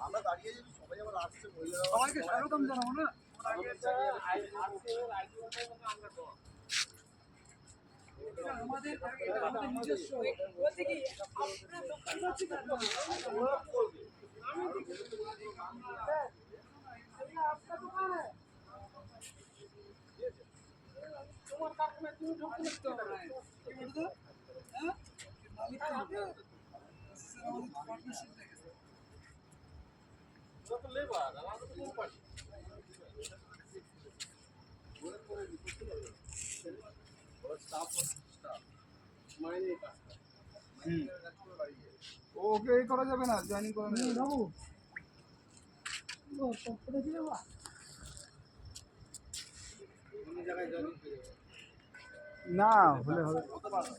আমরা দাঁড়িয়ে সবাই আবার আসছে সবাইকে স্বাগতম জানাবো না আমাদের নিজস্ব आपका दुकान है तुम्हारे कारखाना क्यों ढोक लगता है क्या बोल दो हां मालिक का है सर আমাদের পার্টনারশিপ দেখে वो तो लेबर আমাদের তো কোম্পানি और स्टाफ मायने का ওকে এই করা যাবে না জয়েনিং করা যাবে বাবু ও কতটা ছিল বা কোন জায়গায় জয়েনিং না হলে হবে কত পারো